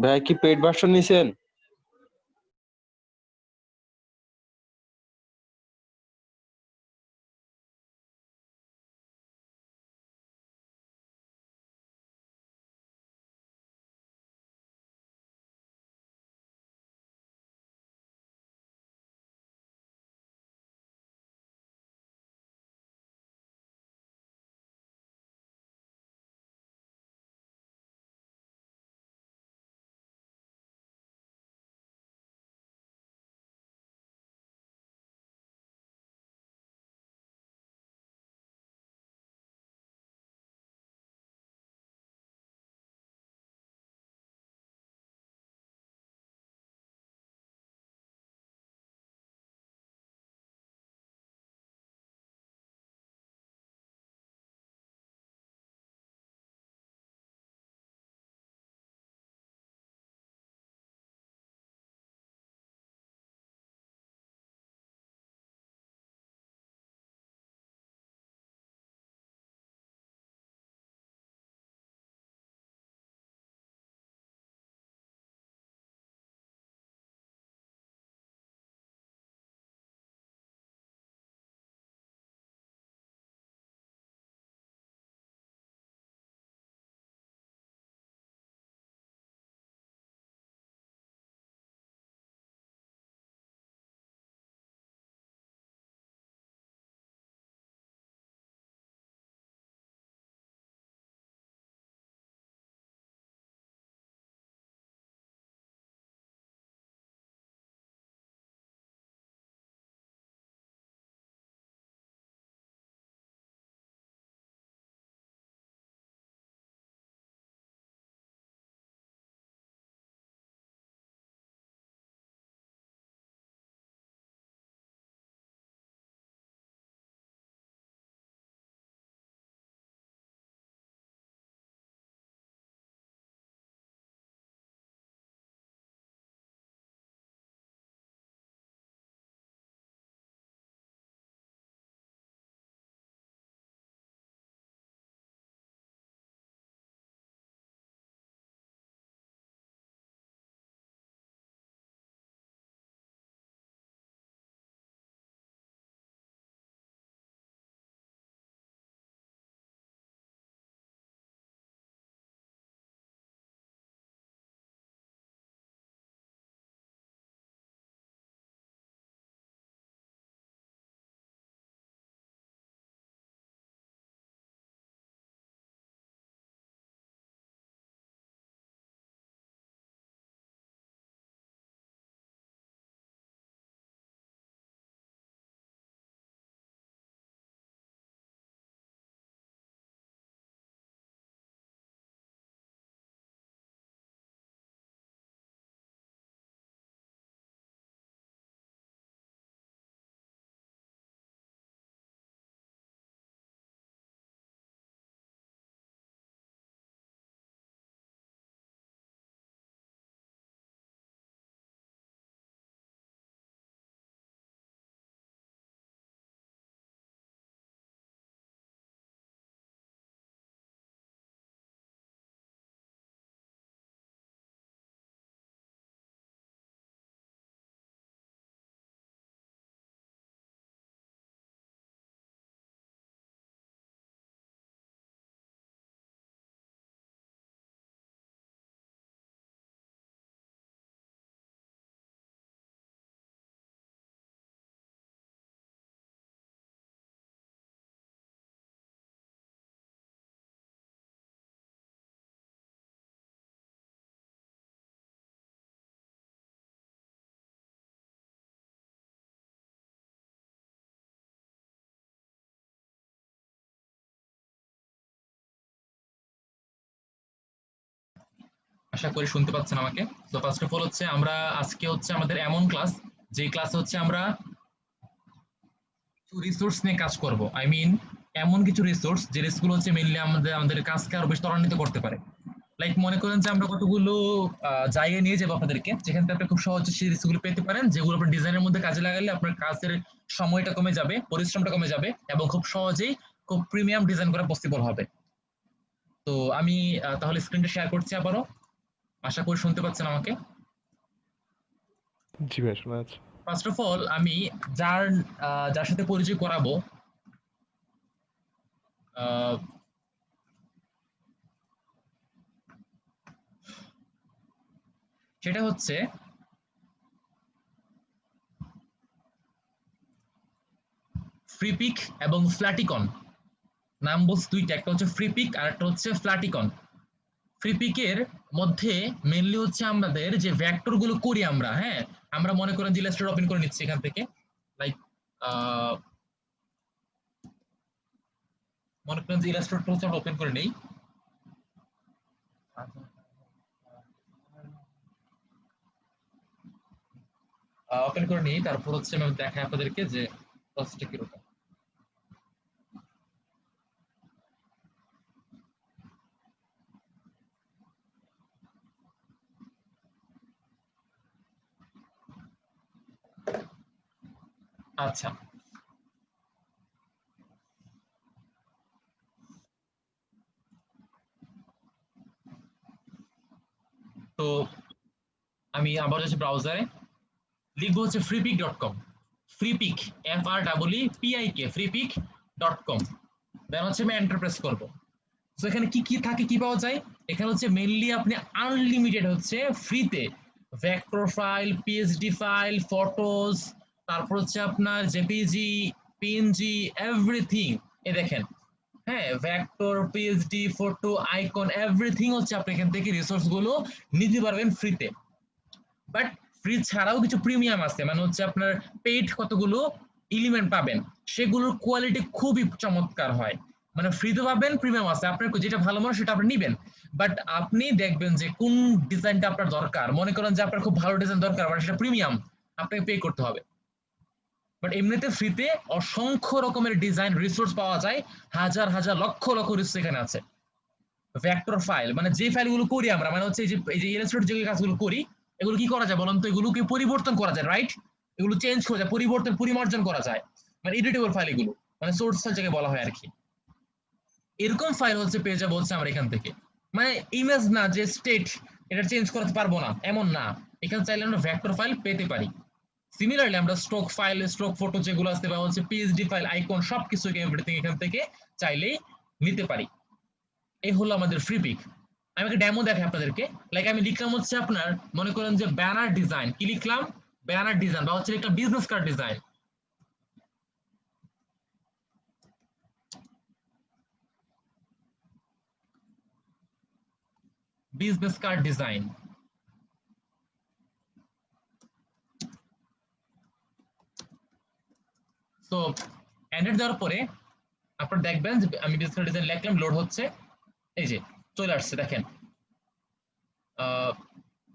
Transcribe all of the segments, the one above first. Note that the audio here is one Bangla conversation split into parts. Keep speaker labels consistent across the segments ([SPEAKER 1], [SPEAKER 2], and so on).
[SPEAKER 1] ভাই কি পেড ভার্সন নিছেন?
[SPEAKER 2] আশা করি শুনতে পাচ্ছেন আমাকে। তো ফার্স্ট অফ অল হচ্ছে আমরা আজকে হচ্ছে আমাদের এমন ক্লাস, যে ক্লাসে হচ্ছে আমরা রিসোর্স নিয়ে কাজ করব। এমন কিছু রিসোর্স যে রিসোর্সগুলো হচ্ছে মেইনলি আমাদের কাজকে আরো বেশি ত্বরান্বিত করতে পারে। লাইক মনে করেন যে আমরা কতগুলো জায়গায় নিয়ে যাবো আপনাদেরকে, যেখান থেকে আপনি খুব সহজে সিরিজগুলো পেতে পারেন, যেগুলো আপনার ডিজাইনের মধ্যে কাজে লাগালে আপনার কাজের সময়টা কমে যাবে, পরিশ্রমটা কমে যাবে, এবং খুব সহজেই খুব প্রিমিয়াম ডিজাইন করা পসিবল হবে। তো আমি তাহলে স্ক্রিনটা শেয়ার করছি আবারও, আশা করি শুনতে পাচ্ছেন আমাকে।
[SPEAKER 1] জি ভাই, শোনা যাচ্ছে।
[SPEAKER 2] ফার্স্ট অফ অল আমি যার যার সাথে পরিচয় করাবো, সেটা হচ্ছে ফ্রিপিক এবং ফ্ল্যাটিকন। নাম বলছে দুইটা, একটা হচ্ছে ফ্রিপিক আর একটা হচ্ছে ফ্ল্যাটিকন। ফ্রিপিকের মধ্যে মেনলি হচ্ছে আমাদের যে ভেক্টর গুলো করি আমরা, হ্যাঁ, আমরা মনে করেন যে ইলাস্ট্রেটর ওপেন করে নিচ্ছি এখান থেকে, লাইক মনে করেন যে ইলাস্ট্রেটর হচ্ছে আমরা ওপেন করে নেই। ওপেন করে নিই, তারপর হচ্ছে আমি দেখাই আপনাদেরকে যে প্রসেসটা কিরকম। আচ্ছা, তো আমি আবার হচ্ছে ব্রাউজারে লিখবো হচ্ছে freepik.com, ফ্রিপিক, FREEPIK, freepik.com, দেন হচ্ছে আমি এন্টার প্রেস করবো। তো এখানে কি কি থাকে, কি পাওয়া যায়, এখানে হচ্ছে মেইনলি আপনি আনলিমিটেড হচ্ছে ফ্রিতে vector file, PSD file, photos, তারপর হচ্ছে আপনার জেপিজি, পিএনজি, এভরিথিং, এ দেখেন, হ্যাঁ, vector, PSD, photo, icon, everything হচ্ছে আপনি এখান থেকে রিসোর্স গুলো নিতে পারবেন ফ্রিতে। বাট ফ্রি ছাড়াও কিছু প্রিমিয়াম আছে, মানে হচ্ছে আপনার পেইড কতগুলো এলিমেন্ট পাবেন, সেগুলোর কোয়ালিটি খুবই চমৎকার হয়। মানে ফ্রিতে পাবেন, প্রিমিয়াম আছে, আপনার যেটা ভালো মনে সেটা আপনি নিবেন। বাট আপনি দেখবেন যে কোন ডিজাইনটা আপনার দরকার, মনে করেন যে আপনার খুব ভালো ডিজাইন দরকার, মানে সেটা প্রিমিয়াম, আপনাকে পে করতে হবে। বাট এমনিতে ফ্রিতে অসংখ্য রকমের ডিজাইন রিসোর্স পাওয়া যায়, হাজার হাজার লক্ষ লক্ষ রিসোর্স এখানে আছে। ভেক্টর ফাইল মানে যে ফাইলগুলো করি আমরা, মানে হচ্ছে এই যে ইলাস্ট্রেটর যে কাজগুলো করি, এগুলো কি করা যায় বলুন তো, এগুলোকে পরিবর্তন করা যায়, রাইট? এগুলো চেঞ্জ করা যায়, পরিবর্তন পরিমার্জন করা যায়, মানে এডিটেবল ফাইল এগুলো, মানে সোর্স ফাইল যাকে বলা হয় আর কি। এরকম ফাইল হচ্ছে পেয়ে যাবো হচ্ছে আমরা এখান থেকে। মানে ইমেজ না যে স্টেট এটা চেঞ্জ করতে পারবো না এমন না, এখানে চাইলে আমরা ভেক্টর ফাইল পেতে পারি। সিমিলারলি আমরা স্ট্রোক ফাইল, স্ট্রোক ফটো যেগুলো আছে বা হচ্ছে পিএসডি ফাইল, আইকন, সবকিছু এভরিথিং এখান থেকে চাইলেই নিতে পারি। এই হলো আমাদের ফ্রিপিক। আমি একটা ডেমো দেখাই আপনাদেরকে। লাইক আমি লিখলাম হচ্ছে আপনার মনে করেন যে ব্যানার ডিজাইন, কি লিখলাম, ব্যানার ডিজাইন বা হচ্ছে একটা business card design. Business card design. তো এন্টার দেওয়ার পরে আপনারা দেখবেন যে আমি বিজনেস কার্ড ডিজাইন লিখলাম, লোড হচ্ছে, এই যে চলে আসছে দেখেন।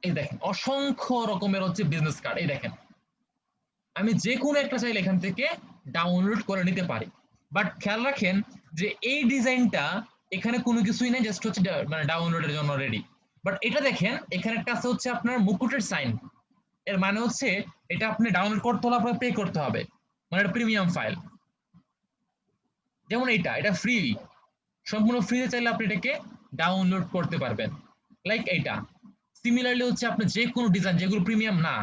[SPEAKER 2] এই দেখেন অসংখ্য রকমের হচ্ছে বিজনেস কার্ড, এই দেখেন আমি যে কোনো একটা চাইলে এখান থেকে ডাউনলোড করে নিতে পারি। বাট খেয়াল রাখেন যে এই ডিজাইনটা এখানে কোনো কিছুই নেই, জাস্ট হচ্ছে মানে ডাউনলোডের জন্য রেডি। বাট এটা দেখেন এখানে একটা আছে হচ্ছে আপনার মুকুটের সাইন, এর মানে হচ্ছে এটা আপনি ডাউনলোড করতে হলে আপনাকে পে করতে হবে, মানে এটা প্রিমিয়াম ফাইল। যেমন এটা ফ্রি, সম্পূর্ণ ফ্রিতে চাইলে আপনি এটাকে ডাউনলোড করতে পারবেন, লাইক এইটা। সিমিলারলি হচ্ছে আপনি যে কোনো ডিজাইন যেগুলো প্রিমিয়াম না,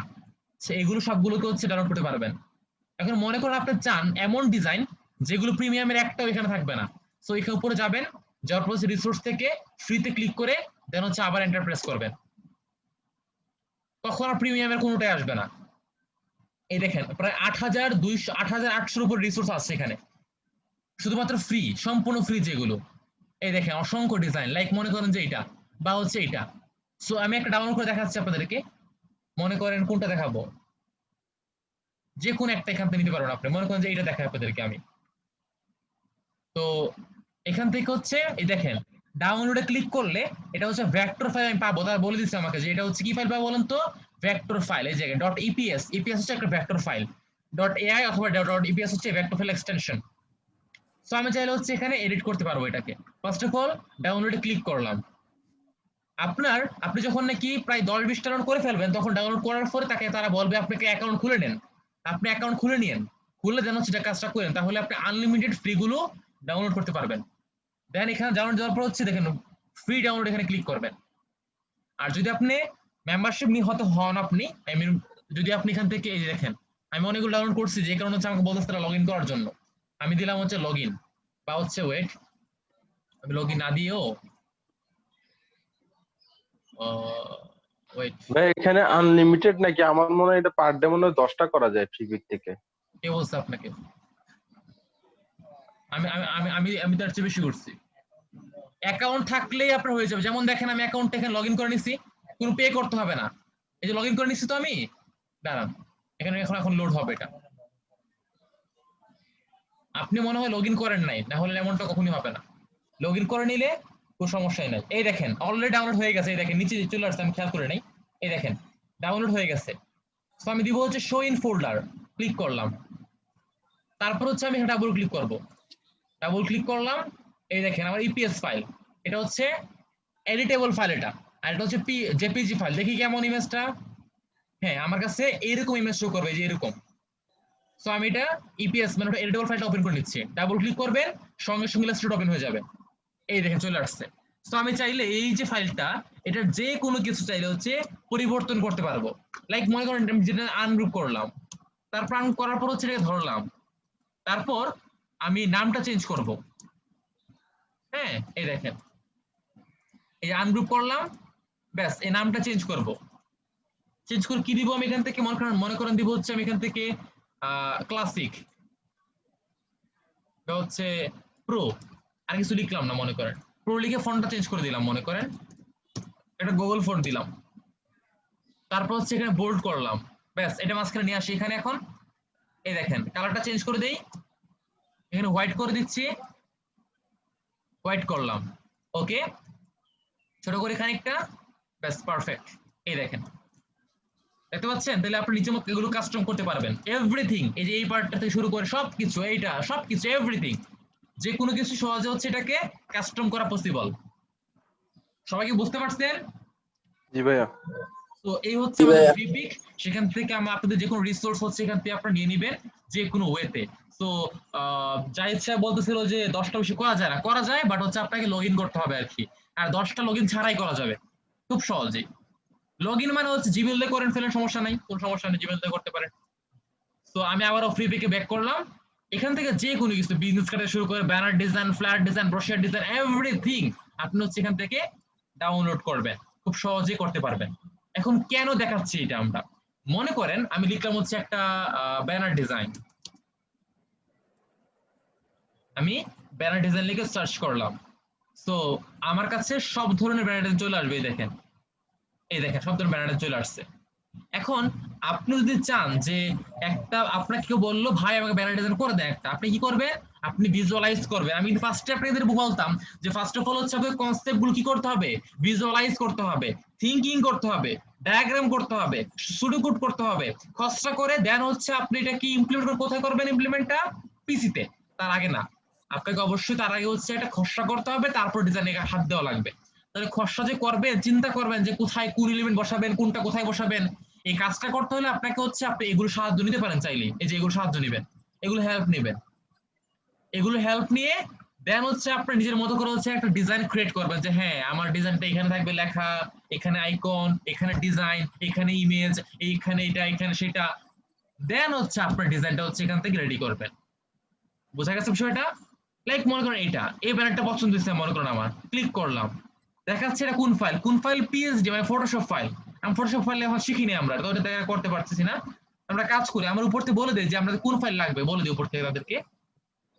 [SPEAKER 2] এগুলো সবগুলোকে হচ্ছে ডাউনলোড করতে পারবেন। এখন মনে করেন আপনি চান এমন ডিজাইন যেগুলো প্রিমিয়ামের একটাও এখানে থাকবে না, সো এখানে উপরে যাবেন, যাওয়ার পর রিসোর্স থেকে ফ্রিতে ক্লিক করে দেন হচ্ছে আবার এন্টার প্রেস করবেন, তখন আর প্রিমিয়ামের কোনোটাই আসবে না। এই দেখেন প্রায় 8200 8800 উপর রিসোর্স আছে এখানে, শুধুমাত্র ফ্রি, সম্পূর্ণ ফ্রি যেগুলো। এই দেখেন অসংখ্য ডিজাইন, লাইক মনে করেন যে এটা বা হচ্ছে এটা। সো আমি একটা ডাউনলোড করে দেখাচ্ছি আপনাদেরকে, মনে করেন কোনটা দেখাবো, যে কোনো একটা এখান থেকে নিতে পারবেন আপনি, মনে করেন যে এটা দেখাই আপনাদেরকে আমি। তো এখান থেকে হচ্ছে এই দেখেন ডাউনলোডে ক্লিক করলে এটা হচ্ছে ভেক্টর ফাইল আমি পাবো, তার বলে দিচ্ছে আমাকে যে এটা হচ্ছে কি ফাইল পাবো বলেন তো, ভেক্টর ফাইল। এই জায়গায় ডট ইপিএস, ইপিএস হচ্ছে একটা ভেক্টর ফাইল, ডট এআই অথবা ডট ইপিএস হচ্ছে ভেক্টর ফাইল এক্সটেনশন। সো আমি চাইলে হচ্ছে এখানে এডিট করতে পারবো এটাকে। ফার্স্ট অফ অল ডাউনলোডে ক্লিক করলাম, আপনি যখন নাকি প্রায় 10-20 ডাউনলোড করে ফেলবেন, তখন ডাউনলোড করার পরে তারা বলবে আপনাকে অ্যাকাউন্ট খুলে নেন। আপনি অ্যাকাউন্ট খুলে নিন, খুলে দেন হচ্ছে এটা কাজটা করেন, তাহলে আপনি আনলিমিটেড ফ্রি গুলো ডাউনলোড করতে পারবেন। দেন এখানে ডাউনলোড দেওয়ার পর হচ্ছে দেখেন ফ্রি ডাউনলোড, এখানে ক্লিক করবেন। আর যদি আপনি মেম্বারশিপ হন আপনি, আই মিন যদি আপনি এখান থেকে এই যে দেখেন আমি অনেকগুলো ডাউনলোড করছি, যে কারণে হচ্ছে আমাকে বলতেছে তারা লগ ইন করার জন্য। আমি দিলাম হচ্ছে লগ ইন, বা হচ্ছে ওয়েট, আমি লগ ইন না দিয়েও ওয়েট,
[SPEAKER 1] ভাই এখানে আনলিমিটেড নাকি? আমার মনে হয় এটা পার ডে মনে হয় 10টা করা যায় ফ্রিপিক থেকে।
[SPEAKER 2] কে বলছে আপনাকে? আমি আমি আমি আমি আমি তার চেয়ে বেশি করছি। অ্যাকাউন্ট থাকলেই আপনার হয়ে যাবে। যেমন দেখেন আমি অ্যাকাউন্ট এখানে লগ ইন করে নিছি, কোনো পে করতে হবে না। এই যে লগ ইন করে নিছি তো আমি, দাঁড়ান এখানে এখন লোড হবে এটা। আপনি মনে হয় লগ ইন করেন নাই, না হলে এমনটা কখনই হবে না। লগ ইন করে নিলে কোনো সমস্যাই নাই। এই দেখেন অলরেডি ডাউনলোড হয়ে গেছে, এই দেখেন নিচে চলে আসছে, আমি খেয়াল করে নাই, এই দেখেন ডাউনলোড হয়ে গেছে। তো আমি দিব হচ্ছে শো ইন ফোল্ডার, ক্লিক করলাম। তারপর হচ্ছে আমি ডাবল ক্লিক করব, ডাবল ক্লিক করলাম। এই দেখেন আমার ইপিএস ফাইল, এটা হচ্ছে এডিটেবল ফাইল এটা। আর এটা হচ্ছে জেপিজি ফাইল। দেখি কেমন ইমেজটা। হ্যাঁ আমার কাছে এরকম ইমেজ শো করবে, যে এরকম। সো আমি এটা ইপিএস মানে এডিটেবল ফাইলটা ওপেন করে নিচ্ছি, ডাবল ক্লিক করবেন, সঙ্গে সঙ্গে ইলাস্ট্রেটর ওপেন হয়ে যাবে। এই দেখেন চলে আসছে। তো আমি চাইলে এই যে ফাইলটা, এটার যে কোনো কিছু চাইলে হচ্ছে পরিবর্তন করতে পারবো। লাইক মনে করেন আমি যেটা আনগ্রুপ করলাম, তারপর আনগ্রুপ করার পর হচ্ছে এটাকে ধরলাম, তারপর আমি নামটা চেঞ্জ করব। হ্যাঁ এই দেখেন এই আনগ্রুপ করলাম, ব্যাস এই নামটা চেঞ্জ করব। চেঞ্জ করে কি দিব আমি এখান থেকে, মনে করেন দিব হচ্ছে আমি এখান থেকে ক্লাসিক বা হচ্ছে প্রো, আর কিছু লিখলাম না, মনে করেন প্রো লিখে ফন্টটা চেঞ্জ করে দিলাম, মনে করেন এটা গুগল ফন্ট দিলাম। তারপর হচ্ছে এখানে বোল্ড করলাম, ব্যাস এটা মাঝখানে নিয়ে আসি এখানে। এখন এই দেখেন কালারটা চেঞ্জ করে দেই, এখানে হোয়াইট করে দিচ্ছি, হোয়াইট করলাম, ওকে ছোট করে খানিকটা, ব্যাস পারফেক্ট। এই দেখেন দেখতে পাচ্ছেন? তাহলে আপনি নিজের মতো এগুলো কাস্টম করতে পারবেন এভরিথিং। এই যে এই পার্টটা থেকে শুরু করে সবকিছু, এইটা সবকিছু এভরিথিং, যে কোনো কিছু সহজে হচ্ছে এটাকে কাস্টম করা পসিবল। সবাই কি বুঝতে পারছেন?
[SPEAKER 1] জি ভাইয়া।
[SPEAKER 2] তো এই হচ্ছে আমাদের ফ্রি পিক। সেখান থেকে আমরা আপনাদের যে কোনো রিসোর্স হচ্ছে এখান থেকে আপনারা নিয়ে নেবেন যে কোনো ওয়েতে। তো জাহিদ সাহেব বলতেছিল যে 10টা বেশি করা যায় না, করা যায়, বাট হচ্ছে আপনাকে লগ ইন করতে হবে আর কি। আর 10টা লগ ইন ছাড়াই করা যাবে খুব সহজেই। লগ ইন মানে হচ্ছে জিমেল দিয়ে করেন ফেলেন, সমস্যা নাই, কোনো সমস্যা নেই, জিমেল দিয়ে করতে পারেন। তো আমি আবারও ফ্রি পিকে ব্যাক করলাম। এখান থেকে যে কোনো কিছু বিজনেস কার্ডে শুরু করে banner design, flat design, ব্রোশার design, everything আপনি হচ্ছে এখান থেকে ডাউনলোড করবেন, খুব সহজেই করতে পারবেন। এখন কেন দেখাচ্ছি এটা আমরা, মনে করেন আমি লিখলাম হচ্ছে একটা ব্যানার ডিজাইন, আমি ব্যানার ডিজাইন লিখে সার্চ করলাম। তো আমার কাছে সব ধরনের ব্যানার ডিজাইন চলে আসবে, এই দেখেন, এই দেখেন সব ধরনের ব্যানার ডিজাইন চলে আসছে। এখন আপনি যদি চান যে একটা, আপনাকে কেউ বললো ভাই আমাকে ব্যানার ডিজাইন করে দেন একটা, আপনি কি করবেন? আপনি ভিজুয়ালাইজ করবেন। আমি কিন্তু ফার্স্টে আপনাদের বলতাম যে ফার্স্ট অফ অল হচ্ছে আপনাদের কনসেপ্ট গুলো কি করতে হবে, ভিজুয়ালাইজ করতে হবে, থিঙ্কিং করতে হবে, ডায়াগ্রাম করতে হবে, সুডোকুট করতে হবে, খসড়া করে দেন হচ্ছে আপনি এটা কি ইমপ্লিমেন্ট করে, কোথায় করবেন ইমপ্লিমেন্টটা? পিসিতে। তার আগে না, আপনাকে অবশ্যই তার আগে হচ্ছে একটা খসড়া করতে হবে, তারপর ডিজাইনে হাত দেওয়া লাগবে। তাহলে খসড়া যে করবেন, চিন্তা করবেন যে কোথায় কোন এলিমেন্ট বসাবেন, কোনটা কোথায় বসাবেন। এই কাজটা করতে হলে আপনাকে হচ্ছে আপনি এগুলো সাহায্য নিতে পারেন চাইলে, এই যে এগুলো সাহায্য নেবেন, এগুলো হেল্প নেবেন, এগুলো হেল্প নিয়ে দেন হচ্ছে আপনি নিজের মতো করে হচ্ছে একটা ডিজাইন ক্রিয়েট করবেন, যে হ্যাঁ আমার ডিজাইনটা এখানে থাকবে লেখা, এখানে আইকন, এখানে ডিজাইন, এখানে ইমেজ, এইখানে এটা, এখানে সেটা। দেন হচ্ছে আপনার ডিজাইনটা হচ্ছে এখান থেকে রেডি করবেন। বোঝা গেছে বিষয়টা? লাইক মনে করেন এটা, এই ব্যানারটা পছন্দ হয়েছে মনে করেন আমার, ক্লিক করলাম, দেখাচ্ছে এটা কোন ফাইল, কোন ফাইল? পিএসডি মানে ফটোশপ ফাইল। আমি ফটোশপ ফাইল এখন শিখিনি, আমরা তো এটা দেখা করতে পারতেছি না। আমরা কাজ করি, আমার উপর থেকে বলে দেই যে আমাদের কোন ফাইল লাগবে, বলে দিই উপর থেকে তাদেরকে,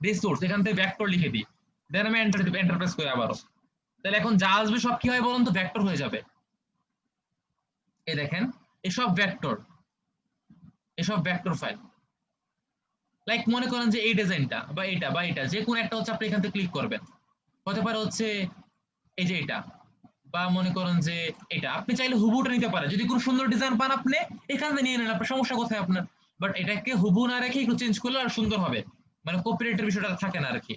[SPEAKER 2] রিসোর্স এখান থেকে ভেক্টর লিখে দিই, দেন আমি এন্টার দিব, এন্টার প্রেস করি আবারও। তাহলে এখন যা আসবে সব কি হয় বলুন তো? ভেক্টর হয়ে যাবে। এই দেখেন এসব ভেক্টর, এসব ভেক্টর ফাইল। লাইক মনে করেন যে এই ডিজাইনটা বা এটা বা এটা, যে কোনো একটা হচ্ছে আপনি এখান থেকে ক্লিক করবেন, হতে পারে হচ্ছে এই যে এটা, বা মনে করেন যে এটা। আপনি চাইলে হুবুটা নিতে পারেন, যদি কোনো সুন্দর ডিজাইন পান আপনি এখান থেকে নিয়ে নেন, আপনার সমস্যা কোথায় আপনার? বাট এটাকে হুবু না রেখে একটু চেঞ্জ করলে আর সুন্দর হবে, মানে কপিরাইটের বিষয়টা থাকে না আর কি।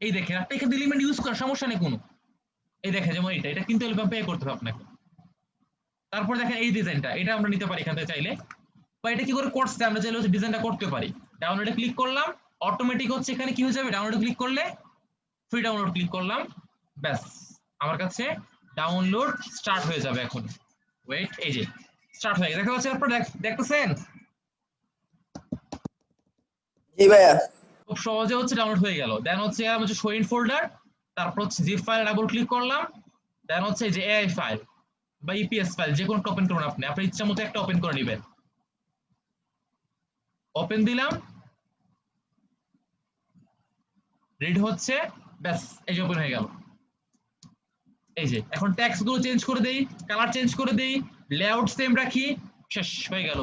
[SPEAKER 2] এই দেখেন আপনি এখানে এলিমেন্ট ইউজ করার সমস্যা নেই কোনো। এই দেখেন যেমন এটা কিন্তু এলিমেন্ট পে করতে হবে আপনাকে। তারপর দেখেন এই ডিজাইনটা, এটা আমরা নিতে পারি এখান থেকে চাইলে, বা এটা কি করে করছে আমরা চাইলে হচ্ছে ডিজাইনটা করতে পারি। ডাউনলোডে ক্লিক করলাম, অটোমেটিক হচ্ছে এখানে কি হয়ে যাবে, ডাউনলোডে ক্লিক করলে ফ্রি ডাউনলোড ক্লিক করলাম, ব্যাস আমার কাছে ডাউনলোড স্টার্ট হয়ে যাবে এখন। ওয়েট, এই যে স্টার্ট হয়ে গেছে, দেখতে পাচ্ছেন আপনারা, দেখতেছেন
[SPEAKER 3] জি ভাইয়া।
[SPEAKER 2] খুব সহজে হচ্ছে ডাউনলোড হয়ে গেল। দেন হচ্ছে আমি হচ্ছে শো ইন ফোল্ডার, তারপর হচ্ছে জিপ ফাইল ডাবল ক্লিক করলাম, দেন হচ্ছে এই যে এআই ফাইল বা ইপিএস ফাইল যে কোনো একটা ওপেন করুন, আপনি আপনার ইচ্ছা মতো একটা ওপেন করে নেবেন। ওপেন দিলাম, রিড হচ্ছে, ব্যাস এই যে ওপেন হয়ে গেল। এই যে এখন টেক্সট গুলো চেঞ্জ করে দেই, কালার চেঞ্জ করে দেই, লেআউট সেম রাখি, শেষ হয়ে গেল।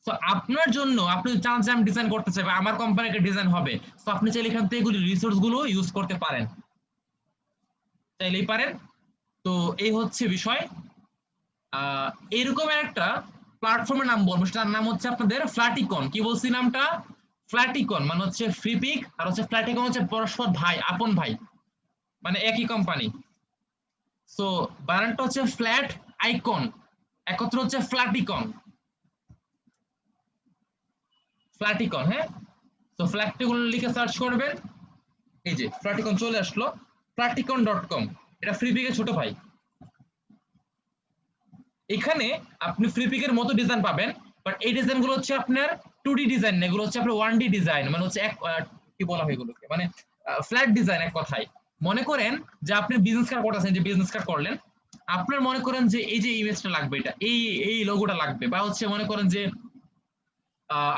[SPEAKER 2] তো আপনার জন্য আপনি চান যে আমি ডিজাইন করতে চাই বা আমার কোম্পানিতে ডিজাইন হবে, তো আপনি চাইলে এখান থেকে এগুলি রিসোর্স গুলো ইউজ করতে পারেন, চাইলেই পারেন। তো এই হচ্ছে বিষয়। এরকম একটা প্ল্যাটফর্মের নাম বলবো, সেটার নাম হচ্ছে আপনাদের ফ্ল্যাটিকন। কি বলছি নামটা? ফ্ল্যাটিকন মানে হচ্ছে ফ্রিপিক, আর হচ্ছে ফ্ল্যাটিকন হচ্ছে পরস্পর ভাই, আপন ভাই, মানে একই কোম্পানি। সো বানানটা হচ্ছে ফ্ল্যাট আইকন, একত্র হচ্ছে ফ্ল্যাটিকন, ফ্ল্যাটিকন। হ্যাঁ, তো ফ্ল্যাটিকন লিখে সার্চ করবেন, এই যে ফ্ল্যাটিকন চলে আসলো, flaticon.com, এটা ফ্রিপিকের ছোট ভাই। এখানে আপনি ফ্রিপিকের মতো ডিজাইন পাবেন, বাট এই ডিজাইন গুলো হচ্ছে আপনার 2D ডিজাইন না, এগুলো হচ্ছে আপনার 1D ডিজাইন, মানে হচ্ছে এক কি বলা হয় এগুলোকে, মানে ফ্ল্যাট ডিজাইন। এক কথায় মনে করেন যে আপনি বিজনেস কার্ড করতেছেন, যে বিজনেস কার্ড করলেন, আপনার মনে করেন যে এই যে ইমেজটা লাগবে, এটা এই লোগোটা লাগবে, বা হচ্ছে মনে করেন যে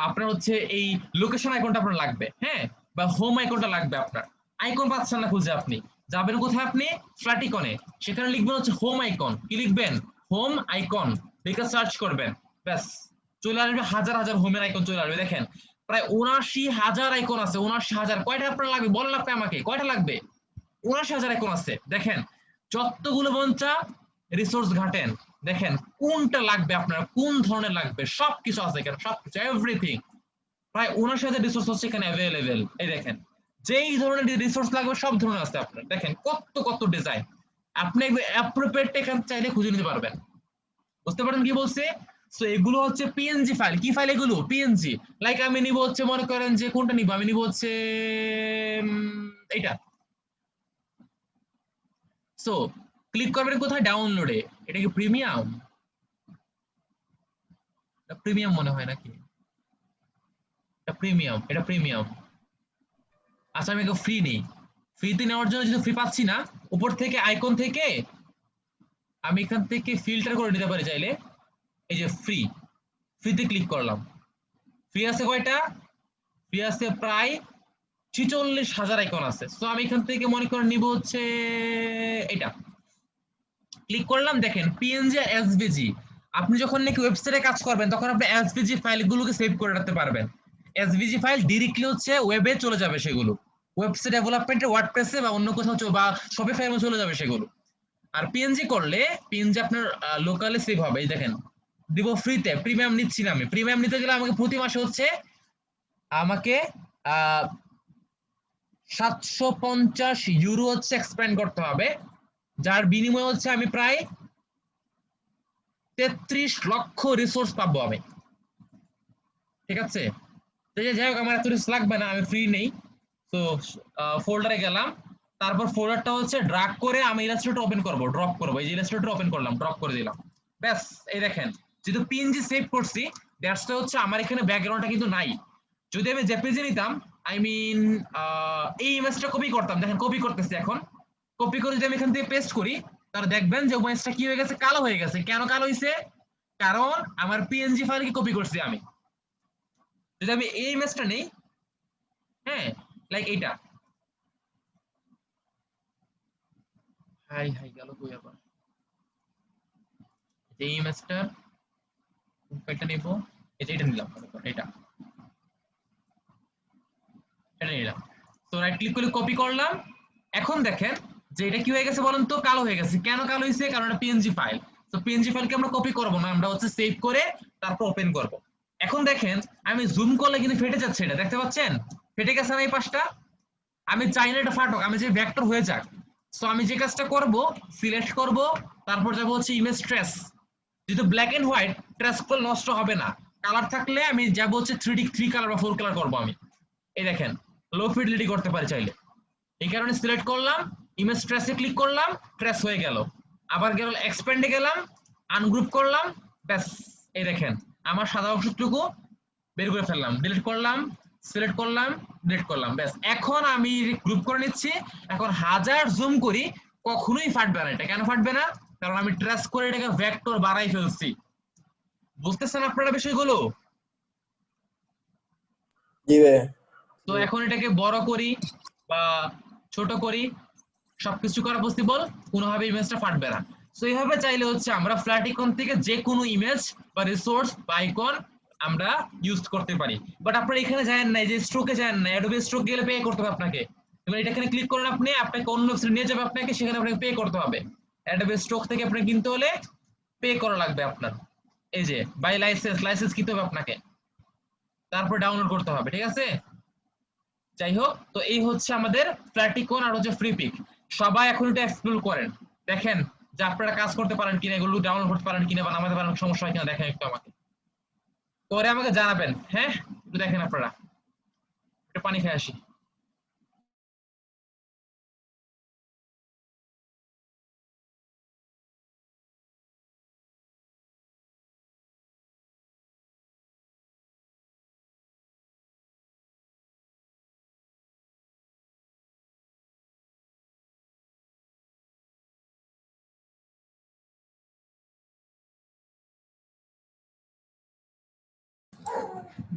[SPEAKER 2] আপনার হচ্ছে এই লোকেশন আইকনটা আপনার লাগবে, হ্যাঁ, বা হোম আইকনটা লাগবে। আপনার আইকন পাচ্ছেন না খুঁজে, আপনি যাবেন কোথায়? আপনি ফ্ল্যাটিকনে, সেখানে লিখবেন হচ্ছে হোম আইকন। কি লিখবেন? হোম আইকন লিখে সার্চ করবেন, ব্যাস চলে আসবে হাজার হাজার হোমের আইকন চলে আসবে। দেখেন প্রায় ৭৯,০০০ আইকন আছে, ৭৯,০০০। কয়টা আপনার লাগবে বলেন, আপনি আমাকে কয়টা লাগবে? ৭৯,০০০ আইকন আছে। দেখেন যতগুলো বঞ্চা রিসোর্স ঘাটেন, দেখেন কোনটা লাগবে আপনার, কোন ধরনের লাগবে, সবকিছু আছে এখানে, সবকিছু এভরিথিং। প্রায় ৭৯,০০০ রিসোর্স হচ্ছে এখানে অ্যাভেলেবেল। এই দেখেন যেই ধরনের রিসোর্স লাগবে সব ধরনের আছে আপনার। দেখেন কত কত ডিজাইন, আপনি অ্যাপ্রোপ্রিয়েট এখান চাইলে খুঁজে নিতে পারবেন। বুঝতে পারেন কি বলছে? সো এগুলো হচ্ছে পিএনজি ফাইল। কি ফাইল এগুলো? পিএনজি। লাইক আমি নিব হচ্ছে, মনে করেন যে কোনটা নিব, আমি নিব হচ্ছে এইটা। সো ক্লিক করবেন কোথায়? ডাউনলোডে। এটা কি প্রিমিয়াম? প্রিমিয়াম মনে হয় নাকি? এটা প্রিমিয়াম, এটা প্রিমিয়াম। আচ্ছা আমি ফ্রি নেই, ফ্রিতে নেওয়ার জন্য যদি ফ্রি পাচ্ছি না, উপর থেকে আইকন থেকে আমি এখান থেকে ফিল্টার করে নিতে পারি চাইলে। এই যে ফ্রি, ফ্রিতে ক্লিক করলাম, ফ্রি আছে কয়টা? ফ্রি আছে প্রায় ৪৬,০০০ আইকন আছে। সো আমি এখান থেকে মনে করে নিব হচ্ছে এটা, ক্লিক করলাম। দেখেন পিএনজি আর এসভিজি, আপনি যখন নাকি ওয়েবসাইটে কাজ করবেন তখন আপনি এসভিজি ফাইলগুলোকে সেভ করে রাখতে পারবেন। এসভিজি ফাইল ডিরেক্টলি হচ্ছে ওয়েবে চলে যাবে, সেগুলো ওয়েবসাইট ডেভেলপমেন্টে, ওয়ার্ডপ্রেসে বা অন্য কোথাও বা শপিফাইয়ে চলে যাবে সেগুলো। আর পিএনজি করলে পিএনজি আপনার লোকালে সেভ হবে। এই দেখেন দিব ফ্রিতে, প্রিমিয়াম নিচ্ছি না আমি। প্রিমিয়াম নিতে গেলে আমাকে প্রতি মাসে হচ্ছে আমাকে 750 ইউরো হচ্ছে এক্সপেন্ড করতে হবে, যার বিনিময়ে হচ্ছে আমি প্রায় ৩৩ লক্ষ রিসোর্স পাবো আমি। ঠিক আছে, যাই হোক আমার এত রিসোর্স লাগবে না, আমি ফ্রি নেই। তো ফোল্ডারে গেলাম, তারপর ফোল্ডারটা হচ্ছে ড্রাগ করে আমি ইলাস্ট্রেটর ওপেন করব, ড্রপ করব। এই যে ইলাস্ট্রেটর ওপেন করলাম, ড্রপ করে দিলাম, ব্যাস। এই দেখেন যেহেতু পিএনজি সেভ করছি, দ্যাটসটা হচ্ছে আমার এখানে ব্যাকগ্রাউন্ডটা কিন্তু নাই। যদি আমি জেপিজি নিতাম, আই মিন এই ইমেজটা কপি করতাম, দেখেন কপি করতেছি এখন। কপি করে যদি আমি এখান থেকে পেস্ট করি, তাহলে দেখবেন যে ইমেজটা কি হয়ে গেছে, কালো হয়ে গেছে। কেন কালো হয়েছে? কারণ আমার পিএনজি ফাইলকে কপি করছি আমি। যদি আমি এই ইমেজটা নেই, হ্যাঁ, লাইক এইটা, হাই হাই গেল কই আবার, এই ইমেজটা ফাইলটা নেব, এই যে এটা নিলাম, এটা এটা নিলাম। তো রাইট ক্লিক করে কপি করলাম। এখন দেখেন যে এটা কি হয়ে গেছে বলেন তো? কালো হয়ে গেছে। কেন কালো হয়েছে? কারণ এটা পিএনজি ফাইল। তো পিএনজি ফাইলকে আমরা কপি করব না, আমরা হচ্ছে সেভ করে তারপর ওপেন করব। এখন দেখেন আমি জুম করলে কিন্তু ফেটে যাচ্ছে, এটা দেখতে পাচ্ছেন? ফেটে গেছে না এই পাশটা? আমি চাই না এটা ফাটক, আমি যে ভেক্টর হয়ে যাক। সো আমি যে কাজটা করব, সিলেক্ট করব, তারপর যাব হচ্ছে ইমেজ ট্রেস। যেহেতু ব্ল্যাক এন্ড হোয়াইট, ট্রেস করলে নষ্ট হবে না। কালার থাকলে আমি যাব হচ্ছে 3D 3 কালার বা 4 কালার করব আমি। এই দেখেন, লো ফিডেলিটি করতে পারি চাইলে। এই কারণে সিলেক্ট করলাম, ইমেজ ট্রেসে ক্লিক করলাম, ট্রেস হয়ে গেল। আবার গেল এক্সপ্যান্ডে গেলাম, আনগ্রুপ করলাম, ব্যাস। এই দেখেন আমার সাদা অংশটুকু বের করে ফেললাম, ডিলিট করলাম, সিলেক্ট করলাম, ডিলিট করলাম, ব্যাস। এখন আমি গ্রুপ করে নিচ্ছি। এখন হাজার জুম করি, কখনোই ফাটবে না। এটা কেন ফাটবে না? কারণ আমি ট্রেস করে এটাকে ভেক্টর বাড়াই ফেলছি। বুঝতেছেন আপনারা বিষয়গুলো?
[SPEAKER 3] জি ভাইয়া।
[SPEAKER 2] তো এখন এটাকে বড় করি বা ছোট করি, সবকিছু করা পসিবল, কোনোভাবে ইমেজটা ফাটবে না। সো এইভাবে চাইলে হচ্ছে আমরা ফ্ল্যাট আইকন থেকে যে কোনো ইমেজ বা রিসোর্স বা আইকন আমরা ইউজ করতে পারি। বাট আপনারা এখানে জানেন না, যে স্ট্রোকে জানেন না, অ্যাডোবি স্ট্রোক গেলে পে করতে হবে আপনাকে। এবার এটা এখানে ক্লিক করেন, আপনি আপনাকে অন্য ওয়েবসাইটে নিয়ে যাবে, আপনাকে সেখানে আপনাকে পে করতে হবে। অ্যাডোবি স্ট্রোক থেকে আপনাকে কিনতে হলে পে করা লাগবে আপনার। এই যে বাই লাইসেন্স, লাইসেন্স কিনতে হবে আপনাকে, তারপর ডাউনলোড করতে হবে, ঠিক আছে? যাই হোক, তো এই হচ্ছে আমাদের ফ্ল্যাটিকন আর হচ্ছে ফ্রি পিক। সবাই এখন এটা এক্সপ্লোর করেন, দেখেন যে আপনারা কাজ করতে পারেন কিনা, এগুলো ডাউনলোড করতে পারেন কিনা বা নামাতে পারেন, সমস্যা হয় কিনা দেখেন একটু আমাকে, পরে আমাকে জানাবেন। হ্যাঁ, একটু দেখেন আপনারা, একটু পানি খেয়ে আসি।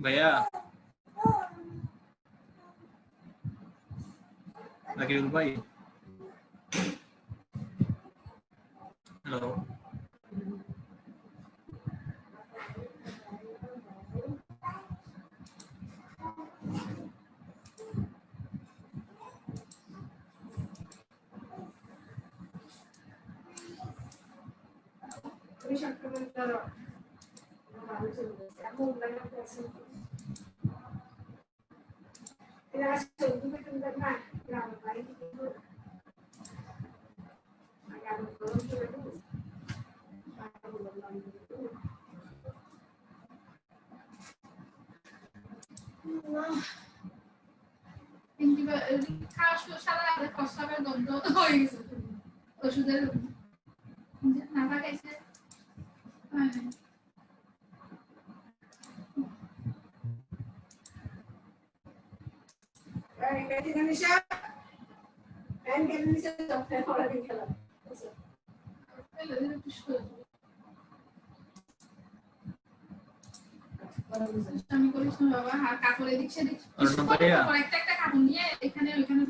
[SPEAKER 4] भैया अकील भाई हेलो
[SPEAKER 5] ওষুধের নাপা খাইছে আমি করিস না বাবা, আর কাপড় এদিক সেদিক একটা একটা কাপড় নিয়ে এখানে ওইখানে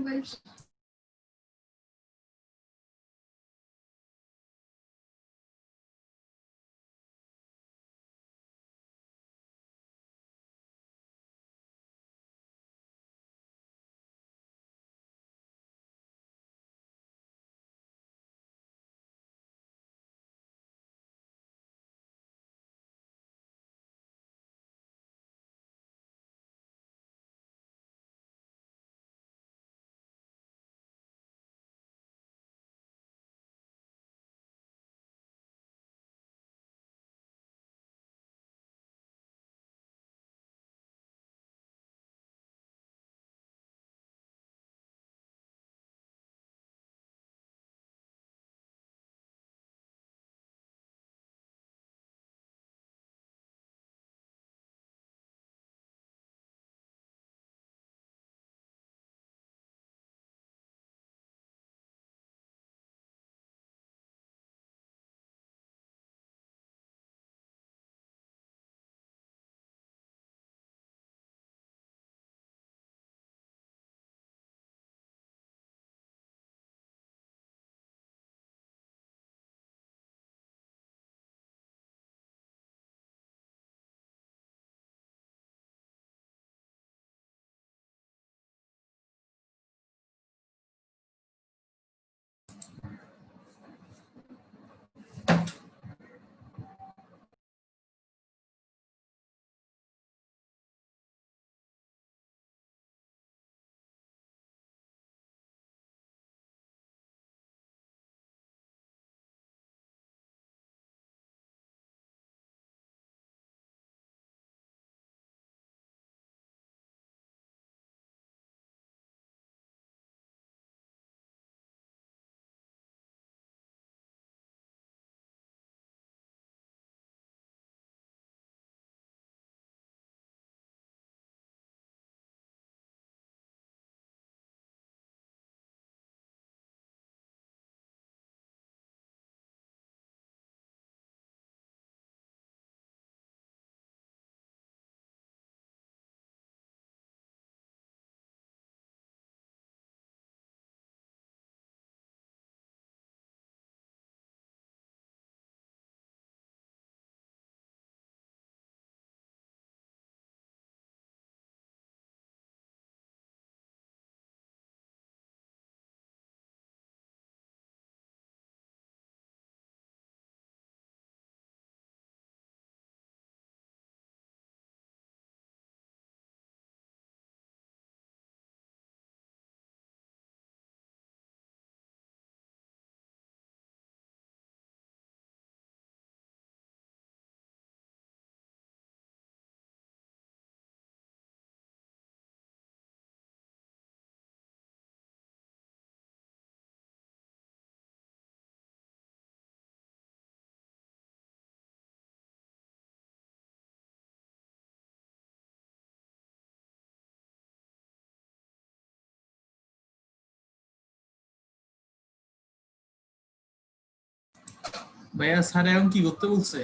[SPEAKER 4] ভাইয়া স্যার এখন কি করতে বলছে?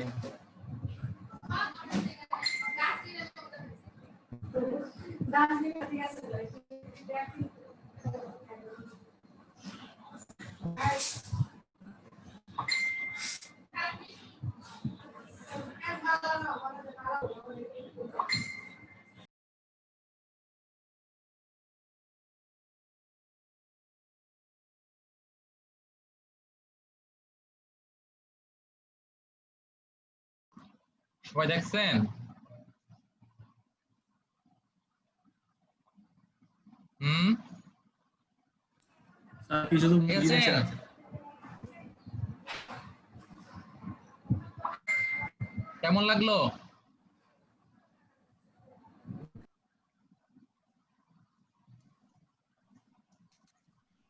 [SPEAKER 2] সবাই দেখছেন?
[SPEAKER 4] স্যার কিছু তো
[SPEAKER 2] ঠিক
[SPEAKER 4] বুঝি না
[SPEAKER 2] আছে?
[SPEAKER 4] স্যার।
[SPEAKER 2] কেমন লাগলো?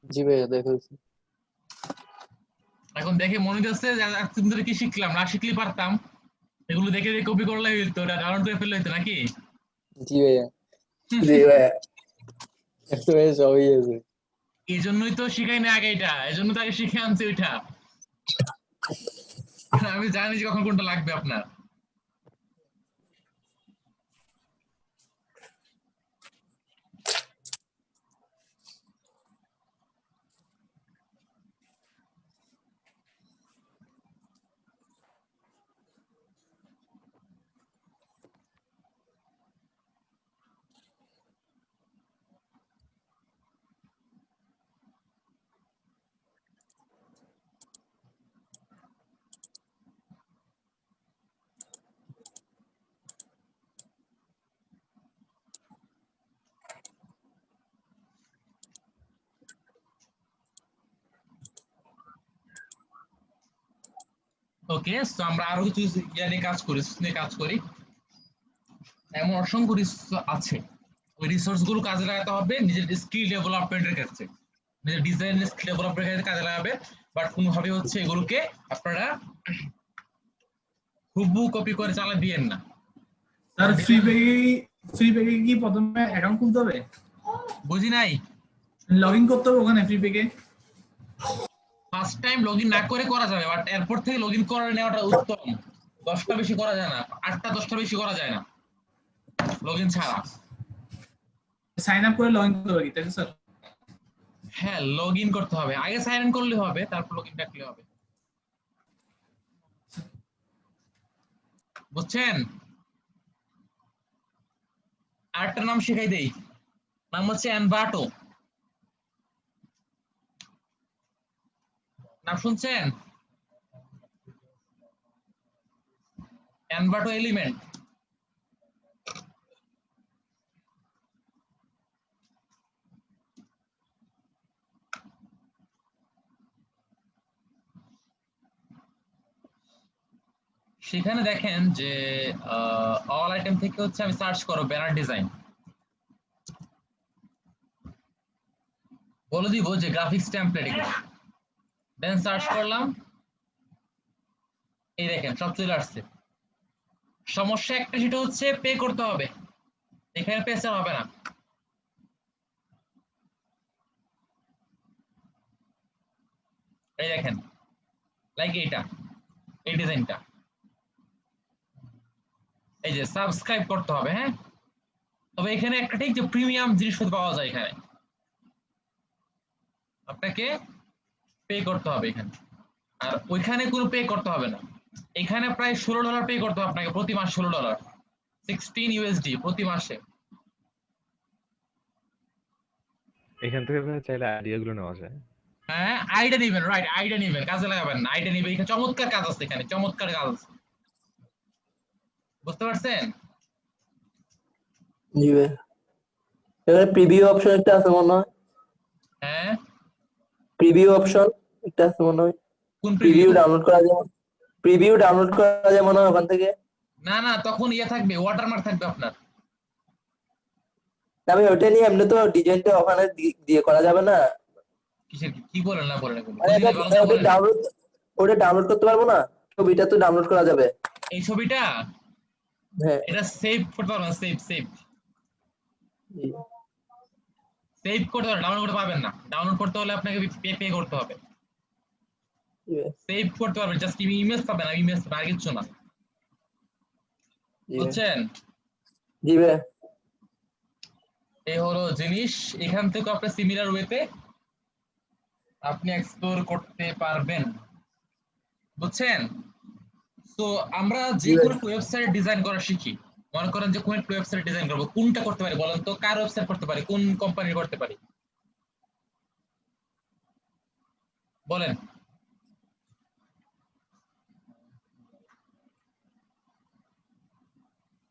[SPEAKER 3] জি ভাইয়া দেখেছি।
[SPEAKER 2] এখন দেখে মনে হচ্ছে যে এতদিন ধরে কি শিখলাম, না শিখলে পারতাম। এগুলো দেখে দেখে কপি করলে হইতো, ওটা ডাউনলোড করে ফেললে হইতো নাকি?
[SPEAKER 3] জি ভাইয়া। জি ভাইয়া একটু ভাইয়া সবই আছে।
[SPEAKER 2] এই জন্যই তো শিখাই না আগে, এটা এই জন্য তো আগে শিখে আনছি ওইটা। আমি জানি যে কখন কোনটা লাগবে আপনার। ওকে, তো আমরা আরো কিছু নিয়ে কাজ করি। এমন অসংখ্য রিসোর্স আছে, ওই রিসোর্স গুলো কাজে লাগাতে হবে নিজের স্কিল ডেভেলপমেন্টের ক্ষেত্রে, নিজের ডিজাইন স্কিল ডেভেলপমেন্টের ক্ষেত্রে কাজে লাগাবে। বাট কোনোভাবে হচ্ছে এগুলোকে আপনারা হুবহু কপি করে চালা দিয়েন না।
[SPEAKER 4] স্যার ফ্রি পেগে কি প্রথমে অ্যাকাউন্ট খুলতে হবে?
[SPEAKER 2] বুঝি নাই।
[SPEAKER 4] লগ ইন করতে হবে ওখানে ফ্রি পেগে?
[SPEAKER 2] ফার্স্ট টাইম লগইন না করে করা যাবে, বাট এরপর থেকে লগইন করে নেওয়াটা উত্তম। 10টা বেশি করা যায় না, 8টা 10টা বেশি করা যায় না লগইন ছাড়া।
[SPEAKER 4] সাইন আপ করে লগ ইন করতে হবে কি, তাই তো স্যার?
[SPEAKER 2] হ্যাঁ, লগইন করতে হবে, আগে সাইন ইন করলে হবে, তারপর লগইন রাখলে হবে। বুঝছেন? আরেকটা নাম শিখাই দেই, নাম হচ্ছে এনভাটো। নাম শুনছেন? Envato element. সেখানে দেখেন যে অল আইটেম থেকে হচ্ছে আমি সার্চ করব ব্যানার ডিজাইন, বলে দিব যে গ্রাফিক্স টেমপ্লেট এগুলো, দেন সার্চ করলাম, এই দেখেন সব চলে আসছে। সমস্যা একটা, সেটা হচ্ছে পে করতে হবে, এখানে পে ছাড়া হবে না। এই দেখেন, লাইক এই ডিজাইনটা, এই যে সাবস্ক্রাইব করতে হবে। হ্যাঁ, তবে এখানে একটা ঠিক যে প্রিমিয়াম জিনিসপত্র পাওয়া যায়, এখানে আপনাকে পে করতে হবে এখানে, আর ওইখানে কোনো পে করতে হবে না। এখানে প্রায় $16 পে করতে হবে আপনাকে প্রতি মাস, $16, 16 USD প্রতি মাসে।
[SPEAKER 6] এখান থেকে চাইলে আইডিয়া গুলো নেওয়া যায়।
[SPEAKER 2] হ্যাঁ, আইডিয়া নেবেন, রাইট, আইডিয়া নেবেন, কাজে লাগাবেন না, আইডিয়া নেবেন। এখানে চমৎকার কাজ আছে, এখানে চমৎকার কাজ আছে, বুঝতে পারছেন?
[SPEAKER 3] জি ভাইয়া এখানে প্রিভিউ অপশন একটা আছে মনে হয়।
[SPEAKER 2] হ্যাঁ,
[SPEAKER 3] প্রিভিউ অপশন একটা আছে মনে হয়।
[SPEAKER 2] কোন
[SPEAKER 3] প্রিভিউ
[SPEAKER 2] প্রিভিউ?
[SPEAKER 3] ডাউনলোড করা যায়, প্রিভিউ ডাউনলোড করা যায় মনে হয় ওখান থেকে।
[SPEAKER 2] না না, তখন ইয়ে থাকবে, ওয়াটারমার্ক থাকবে আপনার।
[SPEAKER 3] আমি ওটা নিয়ে এমনি তো ডিজাইনটা ওখানে দিয়ে করা যাবে না,
[SPEAKER 2] কিসের কি বলেন না বলেন এগুলো,
[SPEAKER 3] মানে
[SPEAKER 2] বুঝি নাই, ভালো করে বলেন।
[SPEAKER 3] ওটা ডাউনলোড করতে পারবো না? ছবিটা তো ডাউনলোড করা যাবে।
[SPEAKER 2] এই ছবিটা,
[SPEAKER 3] হ্যাঁ
[SPEAKER 2] এটা সেভ করতে পারবেন, সেভ
[SPEAKER 3] জি।
[SPEAKER 2] সেভ করতে পারবেন, ডাউনলোড করতে পারবেন না। ডাউনলোড করতে হলে আপনাকে পে করতে হবে।
[SPEAKER 3] জি ভাই,
[SPEAKER 2] সেভ করতে পারবেন, জাস্ট ইমেজ পাবেন, আর ইমেজ পাবেন, আর কিছু না।
[SPEAKER 3] জি ভাই,
[SPEAKER 2] বুঝছেন?
[SPEAKER 3] জি ভাই,
[SPEAKER 2] এই হলো জিনিস। এখান থেকে আপনি সিমিলার ওয়েতে আপনি এক্সপ্লোর করতে পারবেন। বুঝছেন? তো আমরা
[SPEAKER 3] জি
[SPEAKER 2] যে
[SPEAKER 3] ভাই।
[SPEAKER 2] কোনো ওয়েবসাইট ডিজাইন করা শিখি। মনে করেন যে কোন একটা ওয়েবসাইট ডিজাইন করবো, কোনটা করতে পারি বলেন তো? কার ওয়েবসাইট করতে পারি, কোন কোম্পানির করতে পারি বলেন?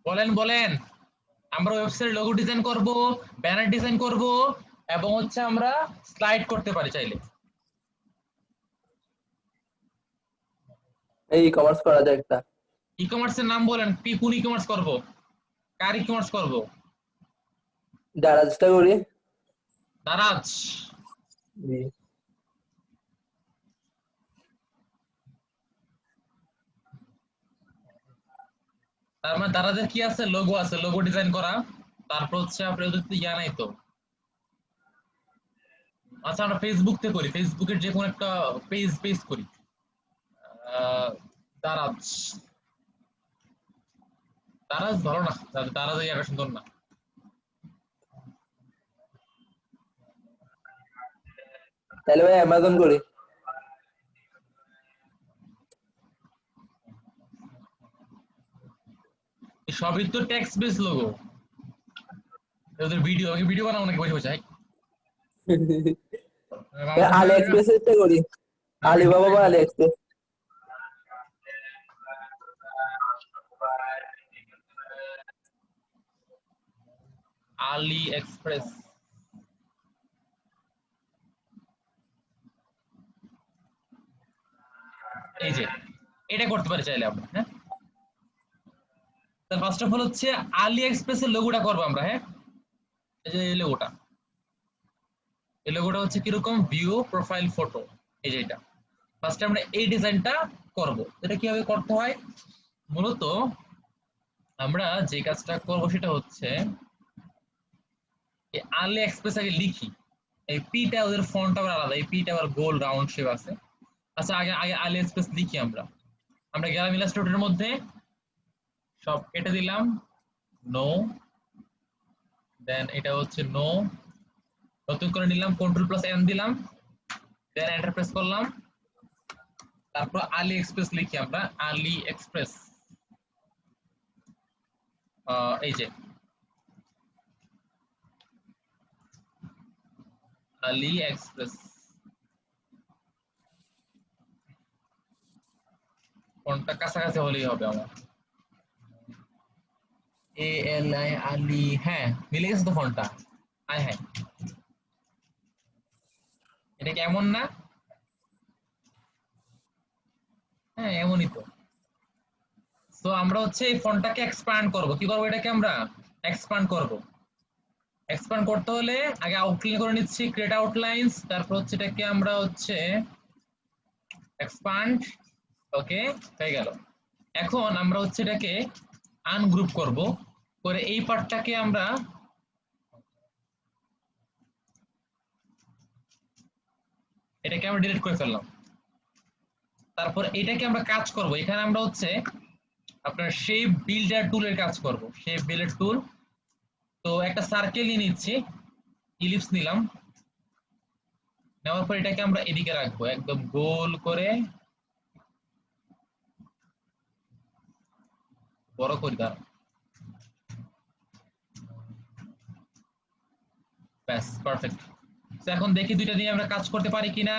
[SPEAKER 2] বলেন বলেন। আমরা ওয়েবসাইট লোগো ডিজাইন করব, ব্যানার ডিজাইন করব, এবং হচ্ছে আমরা স্লাইড করতে পারি চাইলে।
[SPEAKER 3] এই কমার্স করা যায় একটা।
[SPEAKER 2] ই কমার্সের নাম বলেন, কি কোন ই কমার্স করব, কার ই কমার্স করব?
[SPEAKER 3] দারাজটা করি।
[SPEAKER 2] দারাজ।
[SPEAKER 3] জি,
[SPEAKER 2] তার মানে দারাজের কি আছে, লোগো আছে, লোগো ডিজাইন করা। তারপর হচ্ছে আপনার ওদের তো ইয়া নাই তো। আচ্ছা আমরা ফেসবুক থেকে করি, ফেসবুকের যে কোনো একটা পেজ পেজ করি। দারাজ। দারাজ ভালো না, দারাজ এই জায়গা সুন্দর না।
[SPEAKER 3] তাহলে ভাই অ্যামাজন করি।
[SPEAKER 2] এই সবই তো টেক্সট বেস লোগো। ওদের ভিডিও, আমি ভিডিও বানাবো নাকি বসে বসে?
[SPEAKER 3] আলি এক্সপ্রেসটা করি। আলিবাবা বা আলি এক্সপ্রেস।
[SPEAKER 2] আলি এক্সপ্রেস। এই যে এটা করতে পারি চাইলে আমরা, হ্যাঁ। তাহলে ফার্স্ট অফ অল হচ্ছে আলি এক্সপ্রেস এর লোগোটা করবো আমরা, হ্যাঁ। এই যে এই লোগোটা, এই লোগোটা হচ্ছে কিরকম, ভিউ প্রোফাইল ফটো। এই যে এটা ফার্স্টে আমরা এই ডিজাইনটা করব। এটা কিভাবে করতে হয়, মূলত আমরা যে কাজটা করব সেটা হচ্ছে এই আলি এক্সপ্রেস আগে লিখি। এই পিটা ওদের ফন্ট আবার আলাদা, এই পিটা আবার গোল রাউন্ড শেপ আছে। আচ্ছা আগে আগে আলি এক্সপ্রেস লিখি আমরা। আমরা গেলাম ইলাস্ট্রেটরের মধ্যে, সব কেটে দিলাম, নো, দেন এটা হচ্ছে নো, নতুন করে নিলাম, কন্ট্রোল প্লাস এন দিলাম, দেন এন্টার প্রেস করলাম। তারপর আলি এক্সপ্রেস লিখি আমরা, আলি এক্সপ্রেস। এই যে আলি এক্সপ্রেস, কোনটা কাছাকাছি হলেই হবে আমার। এ এল আই আলি, হ্যাঁ মিলে গেছে তো ফন্টটা। আয় হ্যাঁ, এটা কি এমন না? হ্যাঁ এমনই তো। তো আমরা হচ্ছে এই ফন্টটাকে এক্সপ্যান্ড করব। কি করব, এটাকে আমরা এক্সপ্যান্ড করব। এক্সপ্যান্ড করতে হলে আগে আউটলাইন করে নিচ্ছি, ক্রিয়েট আউটলাইনস। তারপর হচ্ছে এটাকে আমরা হচ্ছে এক্সপ্যান্ড, ওকে হয়ে গেল। এখন আমরা হচ্ছে এটাকে আনগ্রুপ করব, করে এই পার্টটাকে আমরা এটাকে আমরা ডিলিট করে ফেললাম। তারপর এটাকে আমরা কাজ করব, এখানে আমরা হচ্ছে আপনার শেপ বিল্ডার টুলের কাজ করব, শেপ বিল্ডার টুল। তো একটা সার্কেল নিয়ে নিচ্ছি, ইলিপস নিলাম, নেওয়ার পর এটাকে আমরা এদিকে রাখবো একদম গোল করে, বড় করে দাও, ব্যাস পারফেক্ট। এখন দেখি দুইটা দিয়ে আমরা কাজ করতে পারি কিনা।